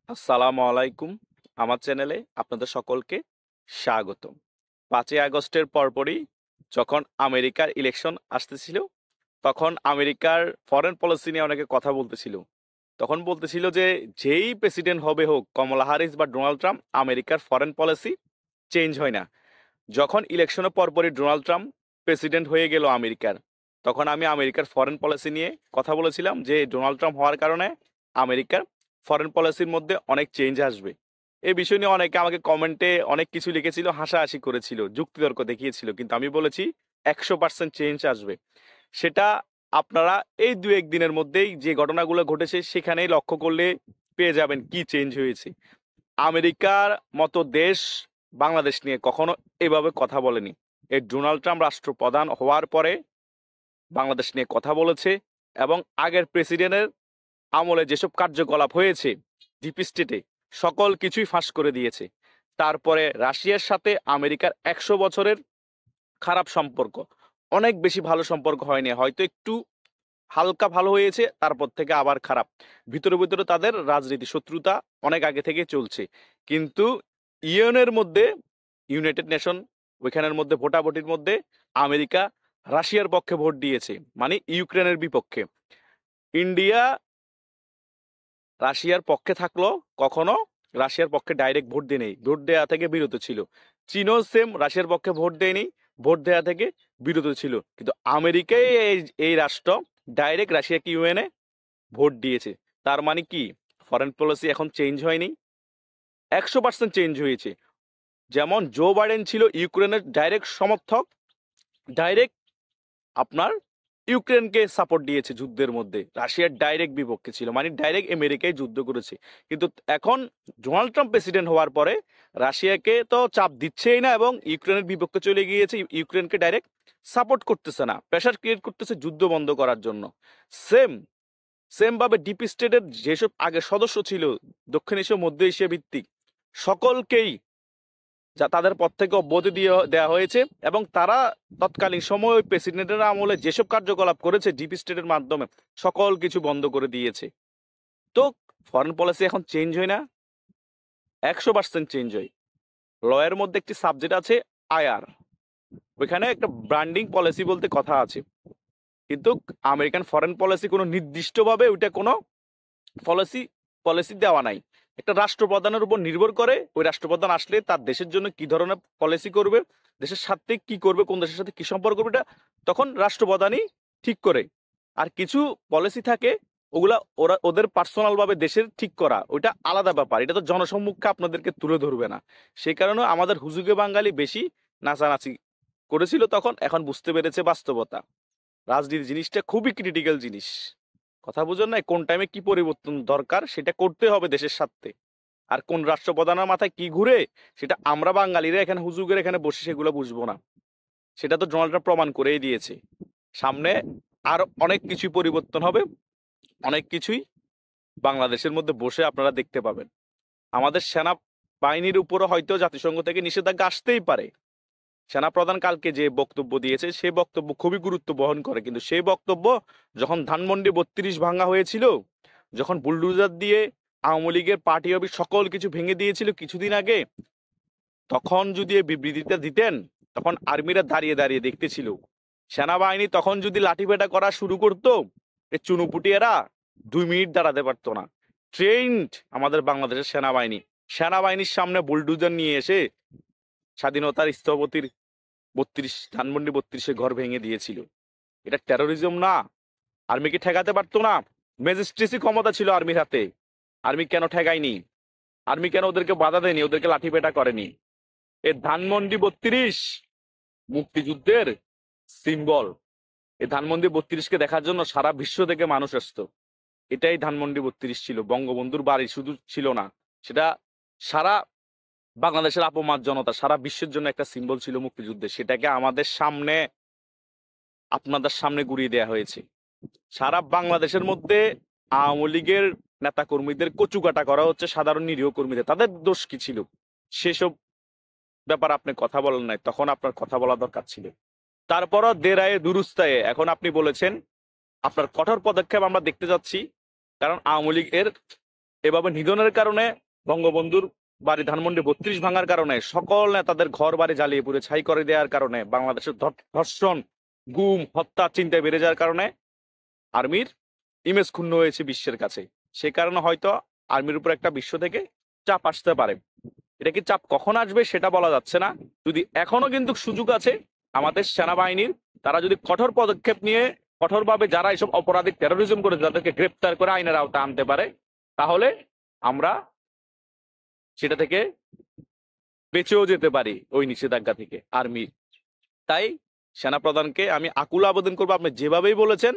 আসসালামু আলাইকুম। আমার চ্যানেলে আপনাদের সকলকে স্বাগতম। ৫ই আগস্টের পরপরই যখন আমেরিকার ইলেকশন আসতেছিল, তখন আমেরিকার ফরেন পলিসি নিয়ে অনেকে কথা বলতেছিল। তখন বলতেছিল যে যেই প্রেসিডেন্ট হবে হোক, কমলা হ্যারিস বা ডোনাল্ড ট্রাম্প, আমেরিকার ফরেন পলিসি চেঞ্জ হয় না। যখন ইলেকশনের পরপরই ডোনাল্ড ট্রাম্প প্রেসিডেন্ট হয়ে গেল আমেরিকার, তখন আমি আমেরিকার ফরেন পলিসি নিয়ে কথা বলেছিলাম যে ডোনাল্ড ট্রাম্প হওয়ার কারণে আমেরিকার ফরেন পলিসির মধ্যে অনেক চেঞ্জ আসবে। এই বিষয় নিয়ে অনেকে আমাকে কমেন্টে অনেক কিছু লিখেছিল, হাসাহাসি করেছিল, যুক্তিতর্ক দেখিয়েছিল, কিন্তু আমি বলেছি 100% চেঞ্জ আসবে। সেটা আপনারা এই দু একদিনের মধ্যেই যে ঘটনাগুলো ঘটেছে সেখানেই লক্ষ্য করলে পেয়ে যাবেন কি চেঞ্জ হয়েছে। আমেরিকার মতো দেশ বাংলাদেশ নিয়ে কখনো এভাবে কথা বলেনি। এই ডোনাল্ড ট্রাম্প রাষ্ট্রপ্রধান হওয়ার পরে বাংলাদেশ নিয়ে কথা বলেছে, এবং আগের প্রেসিডেন্টের আমলে যেসব কার্যকলাপ হয়েছে ডিপ স্টেটে সকল কিছুই ফাঁস করে দিয়েছে। তারপরে রাশিয়ার সাথে আমেরিকার 100 বছরের খারাপ সম্পর্ক, অনেক বেশি ভালো সম্পর্ক হয়নি, হয়তো একটু হালকা ভালো হয়েছে, তারপর থেকে আবার খারাপ। ভিতরে ভিতরে তাদের রাজনীতি শত্রুতা অনেক আগে থেকে চলছে। কিন্তু ইউএনের মধ্যে, ইউনাইটেড নেশন, ওইখানের মধ্যে ভোটাভুটির মধ্যে আমেরিকা রাশিয়ার পক্ষে ভোট দিয়েছে, মানে ইউক্রেনের বিপক্ষে। ইন্ডিয়া রাশিয়ার পক্ষে থাকলো, কখনো রাশিয়ার পক্ষে ডাইরেক্ট ভোট দেয়নি, ভোট দেওয়া থেকে বিরত ছিল। চীনও সেম রাশিয়ার পক্ষে ভোট দেয়নি, ভোট দেওয়া থেকে বিরত ছিল। কিন্তু আমেরিকায় এই রাষ্ট্র ডাইরেক্ট রাশিয়াকে ইউএনে ভোট দিয়েছে। তার মানে কি ফরেন পলিসি এখন চেঞ্জ হয়নি, 100% চেঞ্জ হয়েছে। যেমন জো বাইডেন ছিল ইউক্রেনের ডাইরেক্ট সমর্থক, ডাইরেক্ট আপনার ইউক্রেনকে সাপোর্ট দিয়েছে যুদ্ধের মধ্যে, রাশিয়ার ডাইরেক্ট বিপক্ষে ছিল, মানে ডাইরেক্ট আমেরিকায় যুদ্ধ করেছে। কিন্তু এখন ডোনাল্ড ট্রাম্প প্রেসিডেন্ট হওয়ার পরে রাশিয়াকে তো চাপ দিচ্ছেই না, এবং ইউক্রেনের বিপক্ষে চলে গিয়েছে, ইউক্রেনকে ডাইরেক্ট সাপোর্ট করতেছে না, প্রেশার ক্রিয়েট করতেছে যুদ্ধ বন্ধ করার জন্য। সেম সেম ভাবে ডিপ স্টেটের যেসব আগে সদস্য ছিল দক্ষিণ এশিয়া মধ্য এশিয়া ভিত্তিক, সকলকেই যা তাদের পদ থেকে অব্যাহতি দিয়ে দেওয়া হয়েছে, এবং তারা তৎকালীন সময় ওই প্রেসিডেন্টের আমলে যেসব কার্যকলাপ করেছে ডিপ স্টেটের মাধ্যমে সকল কিছু বন্ধ করে দিয়েছে। তো ফরেন পলিসি এখন চেঞ্জ হয় না, 100% চেঞ্জ হয়। লয়ের মধ্যে একটি সাবজেক্ট আছে আইআর, ওইখানে একটা ব্র্যান্ডিং পলিসি বলতে কথা আছে। কিন্তু আমেরিকান ফরেন পলিসি কোনো নির্দিষ্টভাবে ওইটা কোনো পলিসি পলিসি দেওয়া নাই। একটা রাষ্ট্রপ্রধানের উপর নির্ভর করে, ওই রাষ্ট্রপ্রধান আসলে তার দেশের জন্য কি ধরনের পলিসি করবে, দেশের সাথে কি করবে, কোন দেশের সাথে কি সম্পর্ক করবে, এটা তখন রাষ্ট্রপ্রধানই ঠিক করে। আর কিছু পলিসি থাকে, ওগুলা ওরা ওদের পার্সোনাল ভাবে দেশের ঠিক করা, ওইটা আলাদা ব্যাপার, এটা তো জনসম্মুখে আপনাদেরকে তুলে ধরবে না। সেই কারণে আমাদের হুজুগে বাঙালি বেশি নাচানাচি করেছিল তখন, এখন বুঝতে পেরেছে বাস্তবতা। রাজনীতি জিনিসটা খুবই ক্রিটিক্যাল জিনিস, কথা বুঝুন না, কোন টাইমে কি পরিবর্তন দরকার সেটা করতে হবে দেশের স্বার্থে। আর কোন রাষ্ট্রপ্রধানের মাথায় কি ঘুরে সেটা আমরা বাঙালিরা এখানে হুজুগের এখানে বসে সেগুলো বুঝবো না। সেটা তো ডোনাল্ড ট্রাম্প প্রমাণ করেই দিয়েছে। সামনে আর অনেক কিছুই পরিবর্তন হবে, অনেক কিছুই বাংলাদেশের মধ্যে বসে আপনারা দেখতে পাবেন। আমাদের সেনা বাহিনীর উপরও হয়তো জাতিসংঘ থেকে নিষেধাজ্ঞা আসতেই পারে। সেনাপ্রধান কালকে যে বক্তব্য দিয়েছে সে বক্তব্য খুবই গুরুত্ব বহন করে, কিন্তু সেই বক্তব্য যখন ধানমন্ডি 32 ভাঙা হয়েছিল, যখন বুলডোজার দিয়ে আওয়ামী লীগের পার্টি অফিস সকল কিছু ভেঙে দিয়েছিল কিছুদিন আগে, তখন যদি এই বিবৃতিটা দিতেন, তখন আর্মিরা দাঁড়িয়ে দাঁড়িয়ে দেখতেছিল। সেনাবাহিনী তখন যদি লাঠিপেটা করা শুরু করতো, এই চুনুপুটিয়ারা 2 মিনিট দাঁড়াতে পারতো না। ট্রেন্ড আমাদের বাংলাদেশের সেনাবাহিনী, সেনাবাহিনীর সামনে বুলডোজার নিয়ে এসে স্বাধীনতার স্থপতির ধানমন্ডি 32-এ ঘর ভেঙে দিয়েছিল। এটা টেরোরিজম না? আর্মিকে ঠেকাতে পারতো না? ম্যাজিস্ট্রেসি ক্ষমতা ছিল আর্মির হাতে, আর্মি কেন ঠেকায়নি? আর্মি কেন ওদেরকে বাধা দেয়নি, ওদেরকে লাঠিপেটা করেনি? এই ধানমন্ডি 32 মুক্তিযুদ্ধের সিম্বল। এই ধানমন্ডি 32-কে দেখার জন্য সারা বিশ্ব থেকে মানুষ আসতো। এটাই ধানমন্ডি 32 ছিল, বঙ্গবন্ধুর বাড়ি শুধু ছিল না, সেটা সারা বাংলাদেশের আপমার জনতা, সারা বিশ্বের জন্য একটা সিম্বল ছিল মুক্তিযুদ্ধে। সেটাকে আমাদের সামনে, আপনাদের সামনে গুড়িয়ে দেওয়া হয়েছে। সারা বাংলাদেশের মধ্যে আওয়ামী লীগের নেতা কর্মীদের কচুকাটা করা হচ্ছে, সাধারণ নিরীহ কর্মীদের। তাদের দোষ কি ছিল সেসব ব্যাপার আপনি কথা বলেন নাই, তখন আপনার কথা বলা দরকার ছিল। তারপরও দেরায়ে দুরুস্তায়ে এখন আপনি বলেছেন আপনার কঠোর পদক্ষেপ আমরা দেখতে যাচ্ছি, কারণ আওয়ামী লীগের এভাবে নিধনের কারণে বঙ্গবন্ধুর বাড়ি ধানমন্ডি 32 ভাঙার কারণে সকল নেতাদের ঘর বাড়ি জ্বালিয়ে পুড়ে ছাই করে দেওয়ার কারণে বাংলাদেশের ধর্ষণ, গুম, হত্যা চিন্তায় বেড়ে যাওয়ার কারণে আর্মির ইমেজ ক্ষুণ্ণ হয়েছে বিশ্বের কাছে। সে কারণে হয়তো আর্মির উপর একটা বিশ্ব থেকে চাপ আসতে পারে। এটা কি চাপ কখন আসবে সেটা বলা যাচ্ছে না। যদি এখনো কিন্তু সুযোগ আছে আমাদের সেনাবাহিনীর, তারা যদি কঠোর পদক্ষেপ নিয়ে কঠোরভাবে যারা এসব অপরাধী টেরোরিজম করে তাদেরকে গ্রেপ্তার করে আইনের আওতায় আনতে পারে, তাহলে আমরা সেটা থেকে বেঁচেও যেতে পারি ওই নিষেধাজ্ঞা থেকে আর্মি। তাই সেনাপ্রধানকে আমি আকুল আবেদন করবো, আপনি যেভাবেই বলেছেন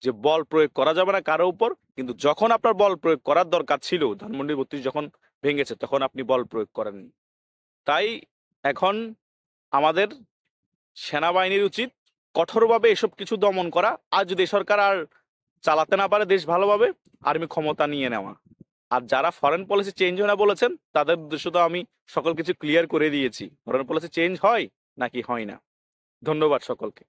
যে বল প্রয়োগ করা যাবে না কারো উপর, কিন্তু যখন আপনার বল প্রয়োগ করার দরকার ছিল, ধানমন্ডি 32 যখন ভেঙেছে তখন আপনি বল প্রয়োগ করেননি। তাই এখন আমাদের সেনাবাহিনীর উচিত কঠোরভাবে এসব কিছু দমন করা, আর যদি সরকার আর চালাতে না পারে দেশ ভালোভাবে, আর্মি ক্ষমতা নিয়ে নেওয়া। আর যারা ফরেন পলিসি চেঞ্জ হয় না বলেছেন তাদের উদ্দেশ্য তো আমি সকল কিছু ক্লিয়ার করে দিয়েছি, ফরেন পলিসি চেঞ্জ হয় নাকি হয় না। ধন্যবাদ সকলকে।